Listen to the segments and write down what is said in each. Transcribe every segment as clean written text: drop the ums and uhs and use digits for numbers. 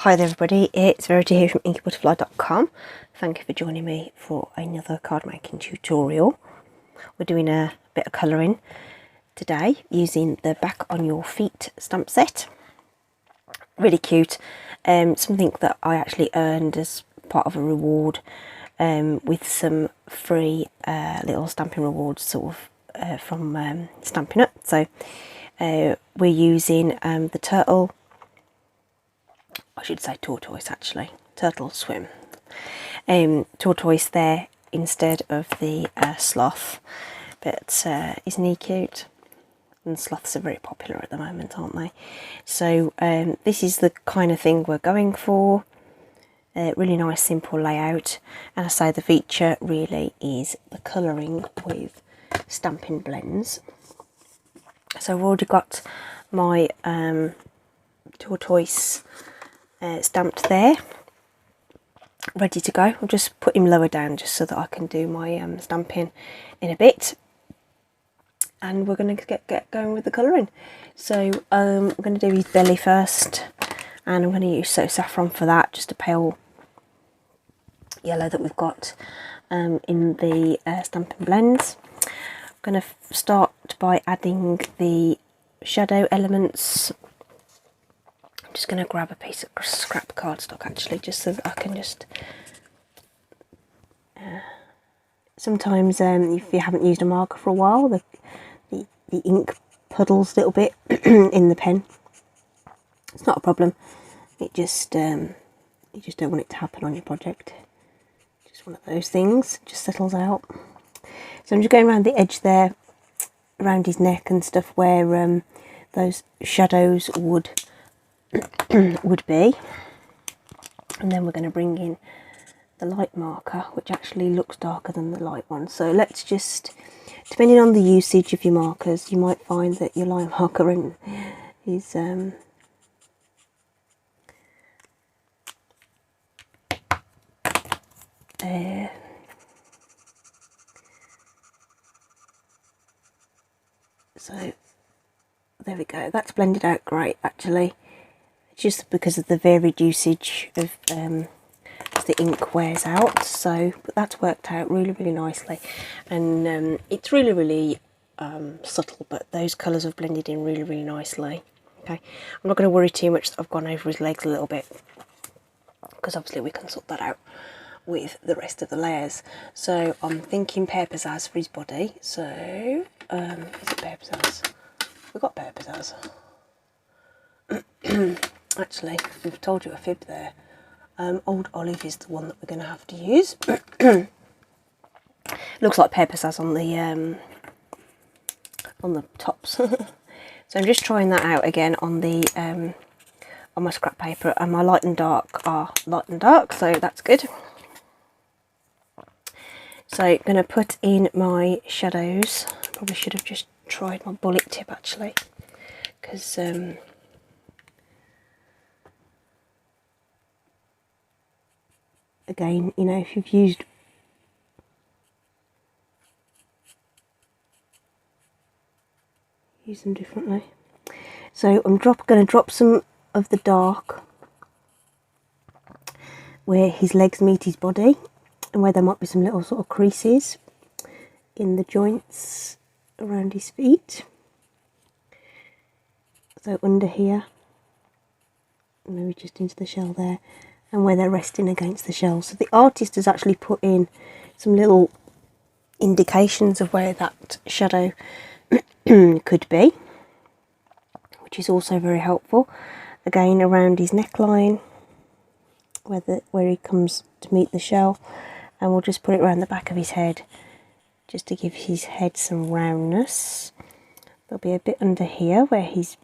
Hi there everybody, it's Verity here from inkybutterfly.com. Thank you for joining me for another card making tutorial. We're doing a bit of colouring today using the Back on Your Feet stamp set. Really cute, something that I actually earned as part of a reward with some free little stamping rewards sort of from Stampin Up. So we're using the turtle, I should say tortoise actually, turtle swim, tortoise there instead of the sloth, but isn't he cute? And sloths are very popular at the moment, aren't they? So this is the kind of thing we're going for. Really nice simple layout, and I say the feature really is the colouring with stamping blends. So I've already got my tortoise stamped there, ready to go. I'll just put him lower down just so that I can do my stamping in a bit, and we're going to get going with the colouring. So I'm going to do his belly first, and I'm going to use So Saffron for that, just a pale yellow that we've got in the stamping blends. I'm going to start by adding the shadow elements. I'm just going to grab a piece of scrap cardstock actually, just so that I can just sometimes if you haven't used a marker for a while, the ink puddles a little bit in the pen. It's not a problem, it just you just don't want it to happen on your project. Just one of those things, just settles out. So I'm just going around the edge there, around his neck and stuff, where those shadows would be, and then we're going to bring in the light marker, which actually looks darker than the light one. So let's just, depending on the usage of your markers, you might find that your line marker is so there we go, that's blended out great actually, just because of the varied usage of as the ink wears out. So but that's worked out really nicely, and it's really subtle, but those colours have blended in really nicely. Okay, I'm not going to worry too much that I've gone over his legs a little bit, because obviously we can sort that out with the rest of the layers. So I'm thinking pear pizzazz for his body. So is it pear pizzazz? We've got pear pizzazz. Actually, we've told you a fib there. Old olive is the one that we're going to have to use. Looks like pear pizzazz on the tops. So I'm just trying that out again on the on my scrap paper, and my light and dark are light and dark, so that's good. So I'm going to put in my shadows. Probably should have just tried my bullet tip actually, because again, you know, if you've used use them differently. So I'm going to drop some of the dark where his legs meet his body, and where there might be some little sort of creases in the joints around his feet. So under here, maybe just into the shell there, and where they're resting against the shell. So the artist has actually put in some little indications of where that shadow could be, which is also very helpful. Again, around his neckline, where he comes to meet the shell, and we'll just put it around the back of his head, just to give his head some roundness. There'll be a bit under here where his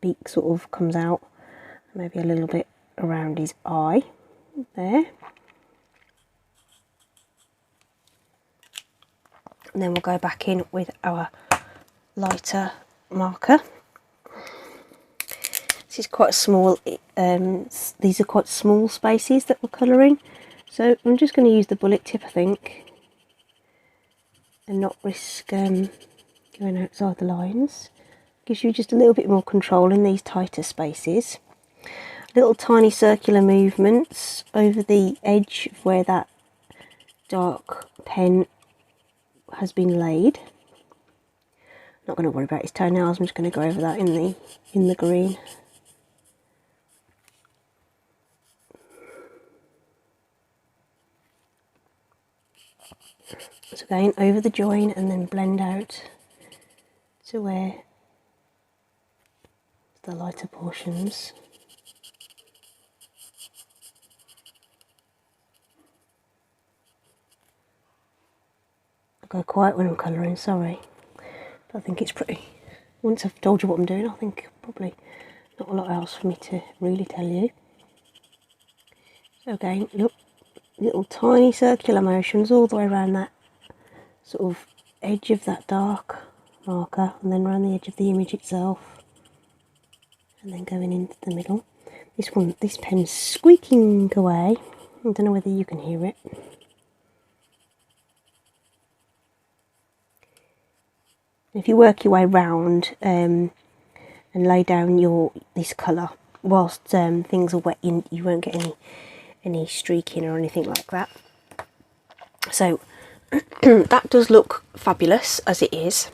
beak sort of comes out, maybe a little bit around his eye there. And then we'll go back in with our lighter marker. This is quite small, these are quite small spaces that we're colouring, so I'm just going to use the bullet tip, I think, and not risk going outside the lines. Gives you just a little bit more control in these tighter spaces. little tiny circular movements over the edge of where that dark pen has been laid. Not going to worry about his toenails, I'm just going to go over that in the green. So again, over the join and then blend out to where the lighter portions. I go quiet when I'm colouring, sorry. But I think it's pretty. Once I've told you what I'm doing, I think probably not a lot else for me to really tell you. So again, look, little tiny circular motions all the way around that sort of edge of that dark marker, and then around the edge of the image itself, and then going into the middle. This pen's squeaking away. I don't know whether you can hear it. If you work your way round and lay down this colour whilst things are wet, you won't get any streaking or anything like that. So that does look fabulous as it is,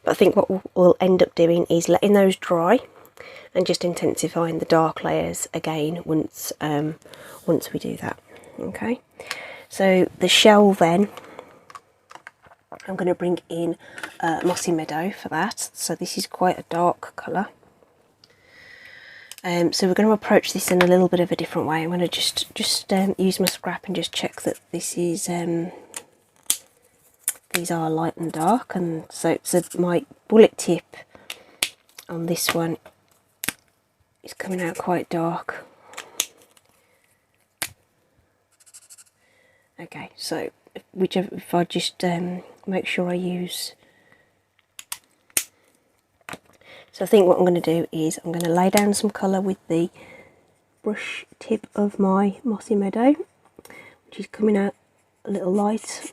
but I think what we'll end up doing is letting those dry and just intensifying the dark layers again once we do that. Okay, so the shell then, I'm going to bring in Mossy Meadow for that. So this is quite a dark colour. So we're going to approach this in a little bit of a different way. I'm going to just use my scrap and just check that this is these are light and dark, and so my bullet tip on this one is coming out quite dark. Okay, so if I just make sure I use. So I think what I'm going to do is I'm going to lay down some colour with the brush tip of my Mossy Meadow, which is coming out a little light.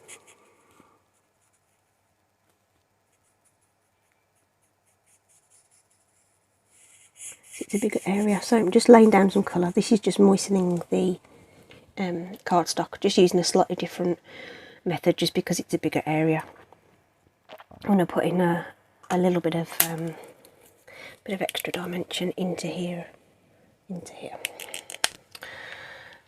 It's a bigger area, so I'm just laying down some colour. This is just moistening the cardstock, just using a slightly different method just because it's a bigger area. I'm going to put in a little bit of extra dimension into here.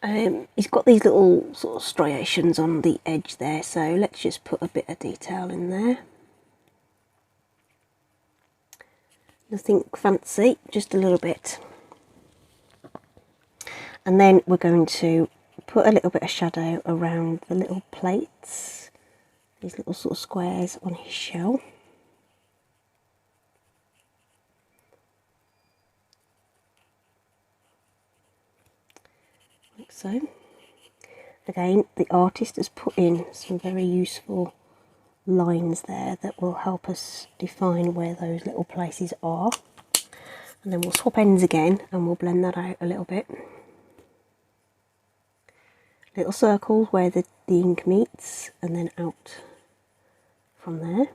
It's got these little sort of striations on the edge there, so let's just put a bit of detail in there. Nothing fancy, just a little bit. And then we're going to put a little bit of shadow around the little plates, these little sort of squares on his shell. Like so. Again, the artist has put in some very useful lines there that will help us define where those little places are. And then we'll swap ends again and we'll blend that out a little bit. Little circles where the ink meets, and then out from there.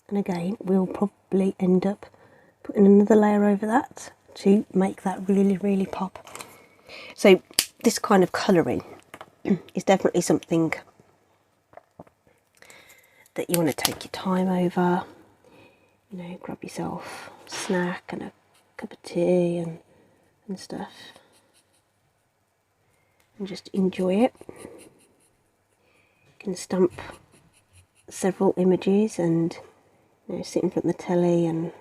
And again, we'll probably end up putting another layer over that to make that really, really pop. So this kind of colouring is definitely something that you want to take your time over. You know, grab yourself a snack and a cup of tea and stuff, and just enjoy it. You can stamp several images and, you know, sit in front of the telly and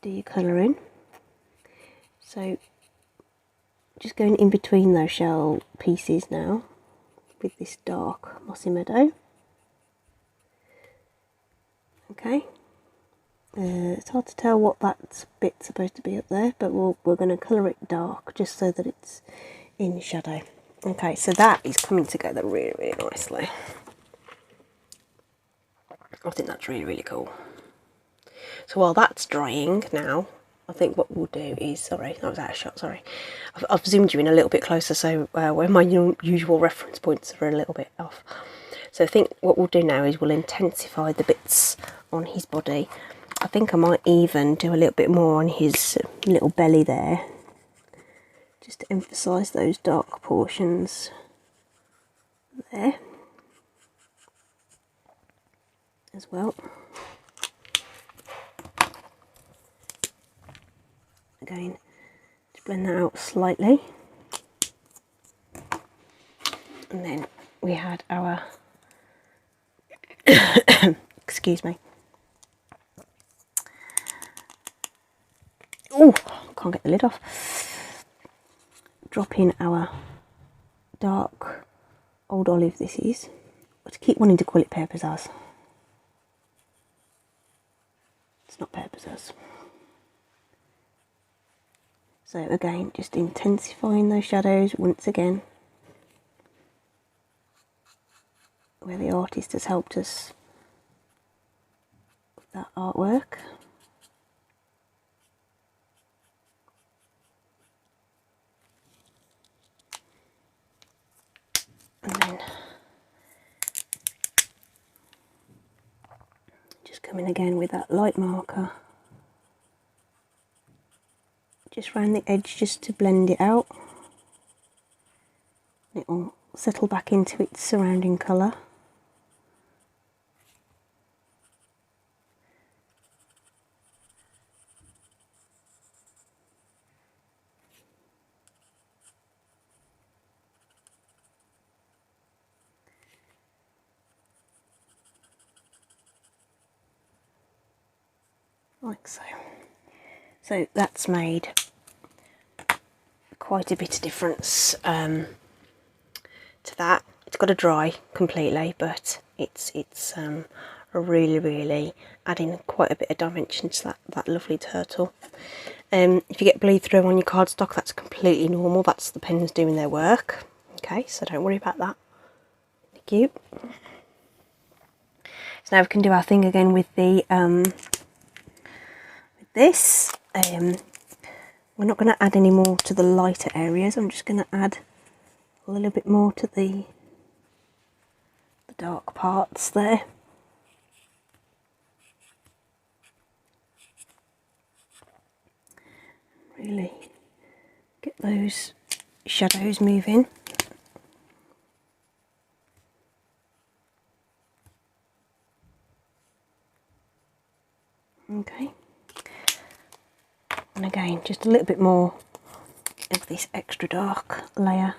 do your colouring. So just going in between those shell pieces now with this dark Mossy Meadow. Okay, it's hard to tell what that bit's supposed to be up there, but we're going to colour it dark just so that it's in shadow. Okay, so that is coming together really, really nicely. I think that's really, really cool. So while that's drying now, I think what we'll do is, sorry, that was out of shot, sorry. I've zoomed you in a little bit closer, so where my usual reference points are a little bit off. So I think what we'll do now is we'll intensify the bits on his body. I think I might even do a little bit more on his little belly there, just to emphasise those dark portions there as well. Again, to blend that out slightly. And then we had our excuse me. Oh, can't get the lid off. Drop in our dark old olive, this is. I keep wanting to call it pear pizzazz. It's not pear pizzazz. So again, just intensifying those shadows once again, where the artist has helped us with that artwork. And then just come in again with that light marker, just round the edge, just to blend it out. It will settle back into its surrounding colour. Like so. So that's made quite a bit of difference to that. It's got to dry completely, but it's really adding quite a bit of dimension to that lovely turtle. If you get bleed through on your cardstock, that's completely normal. That's the pens doing their work. Okay, so don't worry about that. Thank you. So now we can do our thing again with the this. We're not going to add any more to the lighter areas. I'm just going to add a little bit more to the dark parts there. Really get those shadows moving. Okay. And again, just a little bit more of this extra dark layer,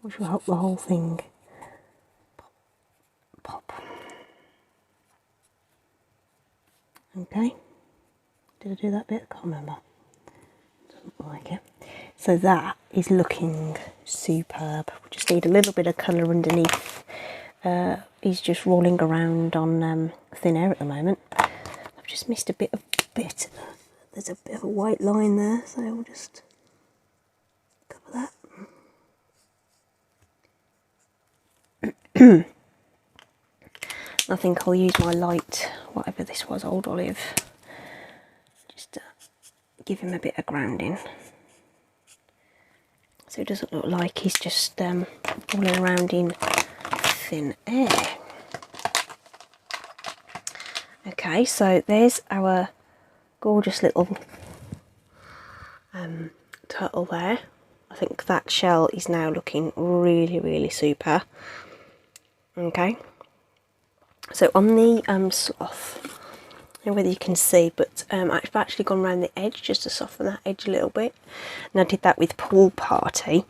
which will help the whole thing pop. Okay, did I do that bit? I can't remember. Doesn't look like it. So that is looking superb. We just need a little bit of colour underneath. He's just rolling around on thin air at the moment. I've just missed a bit. There's a bit of a white line there, so we'll just cover that. I think I'll use my light, whatever this was, old olive, just to give him a bit of grounding, so it doesn't look like he's just rolling around in thin air. Okay, so there's our gorgeous little turtle there. I think that shell is now looking really super. Okay, so on the sloth, I don't know whether you can see, but I've actually gone around the edge just to soften that edge a little bit, and I did that with Pool Party,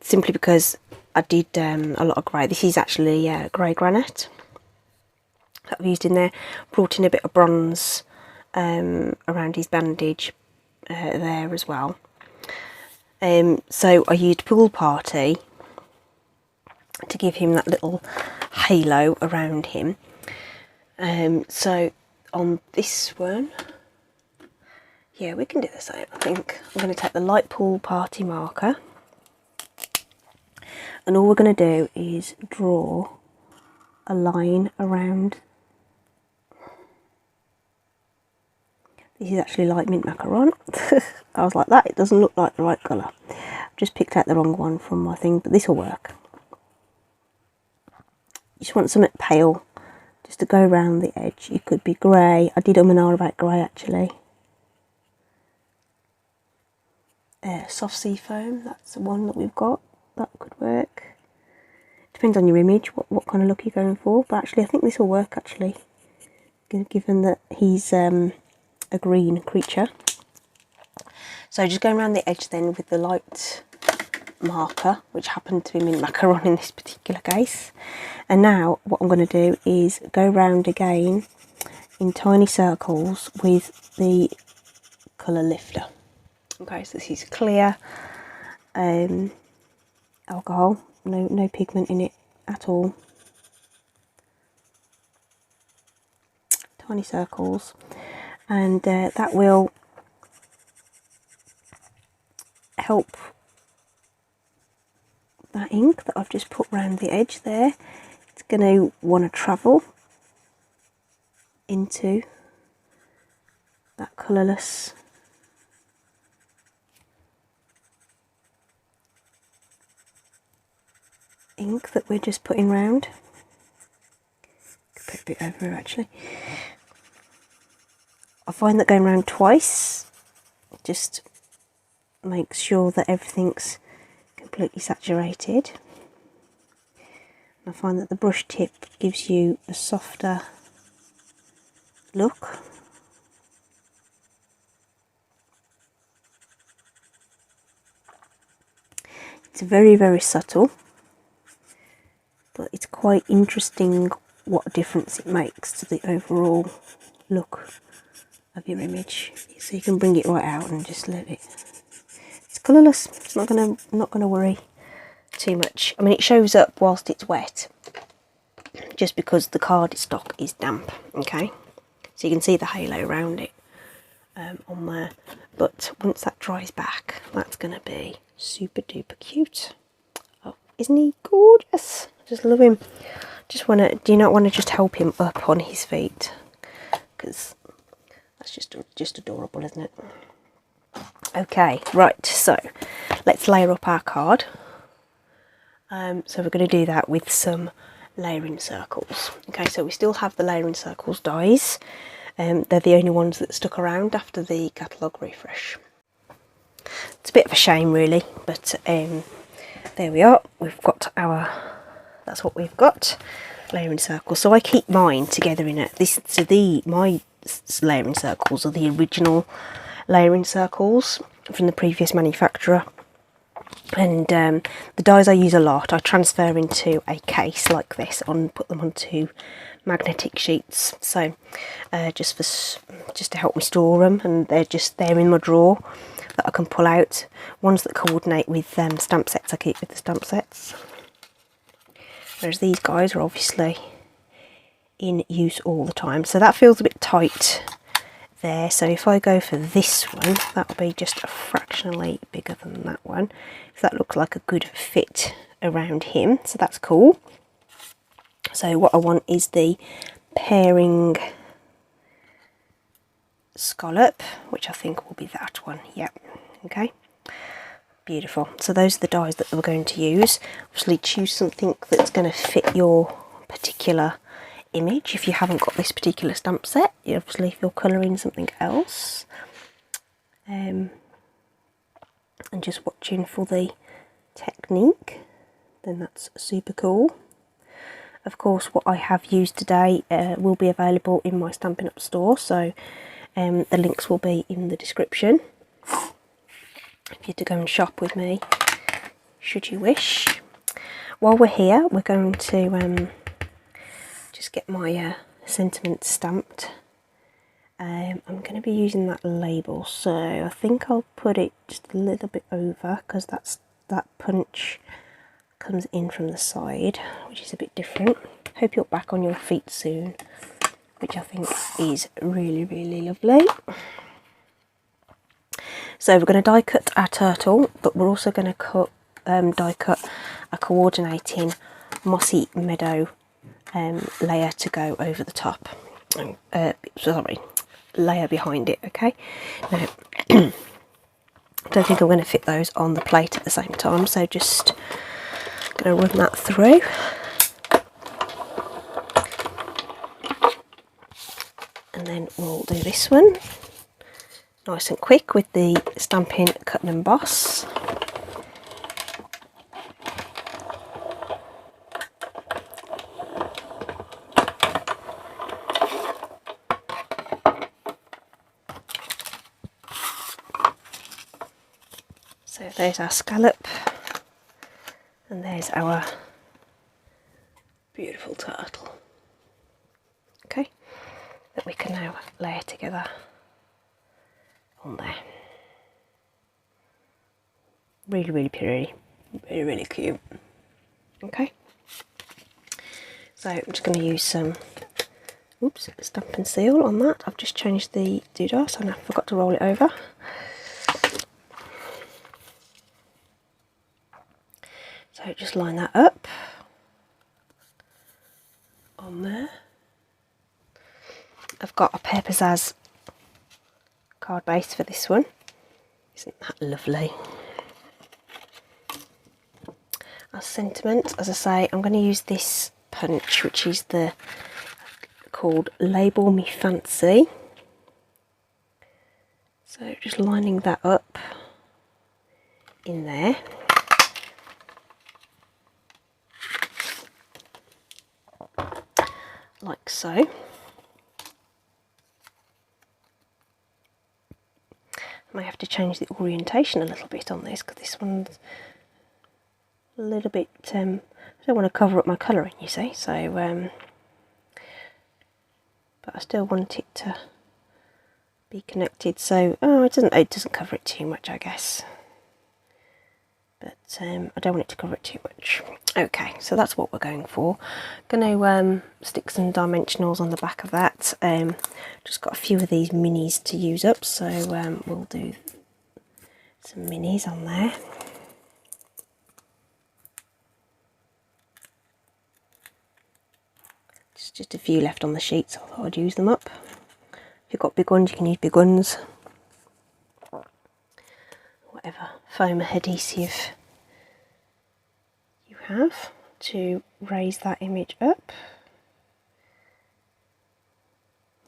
simply because I did a lot of grey. This is actually grey granite that I've used in there. Brought in a bit of bronze around his bandage there as well. So I used Pool Party to give him that little halo around him. So on this one, yeah, we can do the same. I think I'm going to take the light Pool Party marker, and all we're going to do is draw a line around This is actually light mint macaron. I was like, that, it doesn't look like the right colour. Just picked out the wrong one from my thing, but this will work. You just want something pale, just to go around the edge. It could be grey. I did and ah about grey actually. Soft sea foam, that's the one that we've got. That could work. Depends on your image, what kind of look you're going for. But actually, I think this will work actually, given that he's a green creature. So just going around the edge then with the light marker, which happened to be mint macaron in this particular case. And now what I'm going to do is go round again in tiny circles with the colour lifter. Okay, so this is clear alcohol, no pigment in it at all. Tiny circles, and that will help that ink that I've just put round the edge there. It's going to want to travel into that colourless ink that we're just putting round. Could put a bit over here actually. I find that going round twice just makes sure that everything's completely saturated. I find that the brush tip gives you a softer look. It's very, very subtle, but it's quite interesting what difference it makes to the overall look of your image. So you can bring it right out and just let it. It's colourless. It's not gonna worry too much. I mean, it shows up whilst it's wet, just because the cardstock is damp. Okay, so you can see the halo around it on there. But once that dries back, that's gonna be super duper cute. Oh, isn't he gorgeous? I just love him. Just wanna. Do you not want to just help him up on his feet? Because that's just adorable, isn't it? Okay, right, so let's layer up our card. So we're going to do that with some layering circles. Okay, so we still have the layering circles dies. They're the only ones that stuck around after the catalogue refresh. It's a bit of a shame really, but there we are. We've got our, that's what we've got, layering circles. So I keep mine together in a, my layering circles are the original layering circles from the previous manufacturer, and the dies I use a lot I transfer into a case like this and put them onto magnetic sheets, so just to help me store them, and they're just there in my drawer that I can pull out. Ones that coordinate with stamp sets I keep with the stamp sets, whereas these guys are obviously in use all the time. So that feels a bit tight there, so if I go for this one, that'll be just fractionally bigger than that one. So that looks like a good fit around him, so that's cool. So what I want is the pairing scallop, which I think will be that one. Yep, okay, beautiful. So those are the dies that we're going to use. Obviously choose something that's going to fit your particular image. If you haven't got this particular stamp set, obviously if you're colouring something else, and just watching for the technique, then that's super cool. Of course, what I have used today will be available in my Stampin' Up store, so the links will be in the description if you're to go and shop with me, should you wish. While we're here, we're going to just get my sentiment stamped. I'm going to be using that label, so I think I'll put it just a little bit over, because that punch comes in from the side, which is a bit different. Hope you're back on your feet soon, which I think is really, really lovely. So we're going to die cut our turtle, but we're also going to die cut a coordinating mossy meadow layer to go over the top. layer behind it. Okay, now I don't think I'm going to fit those on the plate at the same time, so just going to run that through. And then we'll do this one nice and quick with the Stampin' Cut and Emboss. So there's our scallop, and there's our beautiful turtle. Okay, that we can now layer together on there. Really, really pretty, really, really cute. Okay, so I'm just going to use some stamp and seal on that. I've just changed the doodah and I forgot to roll it over. So just line that up on there. I've got a Paper Pizzazz card base for this one. Isn't that lovely? As sentiment, as I say, I'm going to use this punch, which is called Label Me Fancy. So just lining that up in there. Like so. I might have to change the orientation a little bit on this, because this one's a little bit, I don't want to cover up my colouring, you see, so, but I still want it to be connected, so, it doesn't cover it too much, I guess, but I don't want it to cover it too much. Okay, so that's what we're going for. Going to stick some dimensionals on the back of that. Just got a few of these minis to use up, so we'll do some minis on there. Just a few left on the sheet, so I thought I'd use them up. If you've got big ones, you can use big ones. Whatever foam adhesive you have to raise that image up,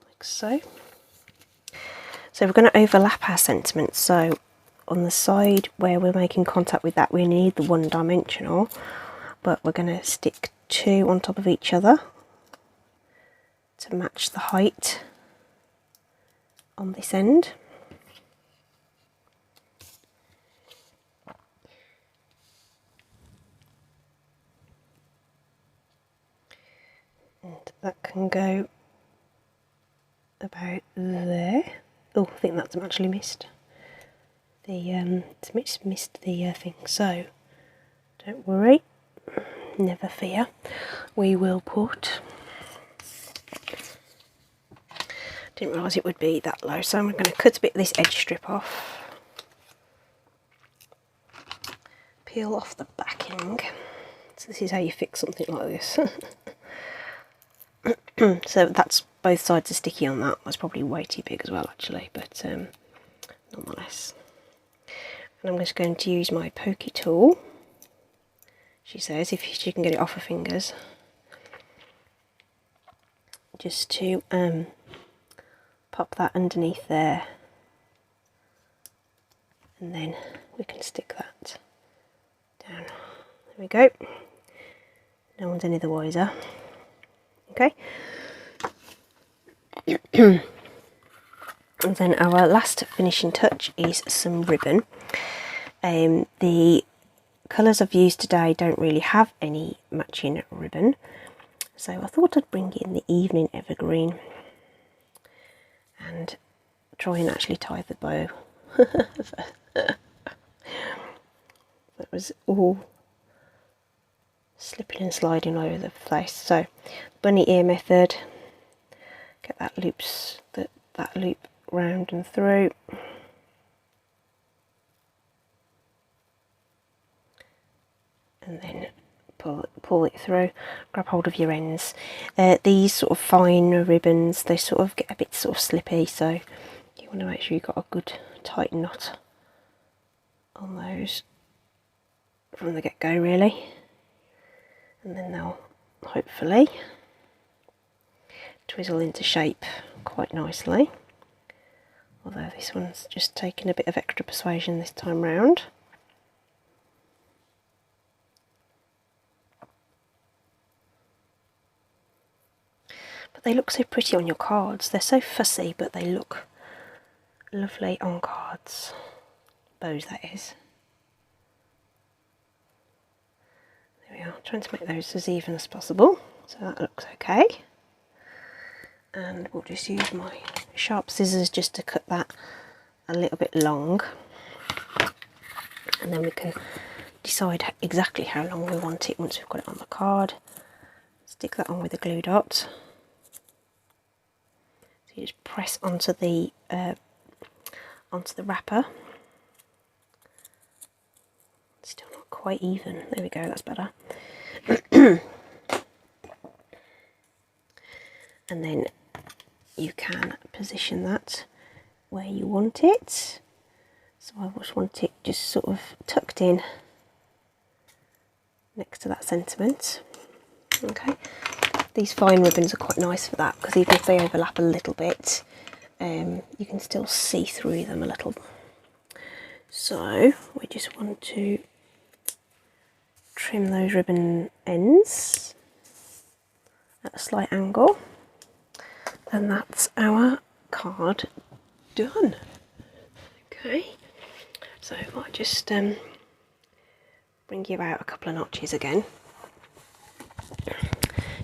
like so. So we're going to overlap our sentiments. So on the side where we're making contact with that, we need the one dimensional, but we're going to stick two on top of each other to match the height on this end. And that can go about there. Oh, I think that's actually missed the missed the thing. So don't worry, never fear. We will put. Didn't realise it would be that low, so I'm going to cut a bit of this edge strip off. Peel off the backing. So this is how you fix something like this. So that's both sides are sticky on that. That's probably way too big as well, actually, but nonetheless. And I'm just going to use my pokey tool. She says if she can get it off her fingers, just to pop that underneath there, and then we can stick that down. There we go. No one's any the wiser. Okay. And then our last finishing touch is some ribbon. The colours I've used today don't really have any matching ribbon, so I thought I'd bring in the Evening Evergreen and try and actually tie the bow. That was all slipping and sliding all over the place. So bunny ear method, get that loop round and through, and then pull it through, grab hold of your ends. These sort of fine ribbons, they sort of get a bit sort of slippy, so you want to make sure you've got a good tight knot on those from the get-go really, and then they'll hopefully twizzle into shape quite nicely, although this one's just taken a bit of extra persuasion this time round. But they look so pretty on your cards. They're so fussy, but they look lovely on cards. Bows, that is. There we are, trying to make those as even as possible, so that looks okay. And we'll just use my sharp scissors just to cut that a little bit long, and then we can decide exactly how long we want it once we've got it on the card. Stick that on with a glue dot. So you just press onto the wrapper. Still not quite even. There we go, that's better. And then you can position that where you want it. So I just want it just sort of tucked in next to that sentiment. Okay, these fine ribbons are quite nice for that, because even if they overlap a little bit, you can still see through them a little. So we just want to trim those ribbon ends at a slight angle, and that's our card done. Okay, so if I just bring you out a couple of notches again,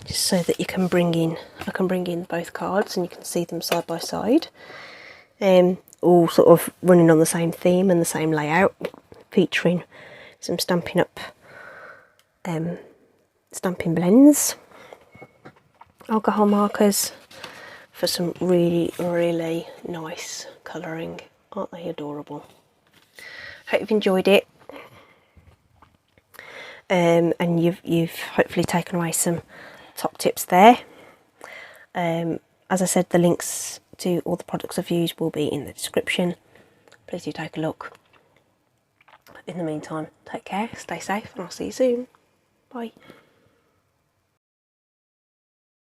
just so that you can bring in, I can bring in both cards and you can see them side by side, all sort of running on the same theme and the same layout, featuring some Stampin' Up stamping blends, alcohol markers for some really, really nice colouring. Aren't they adorable? Hope you've enjoyed it, and you've hopefully taken away some top tips there. As I said, the links to all the products I've used will be in the description. Please do take a look. In the meantime, take care, stay safe, and I'll see you soon. Bye.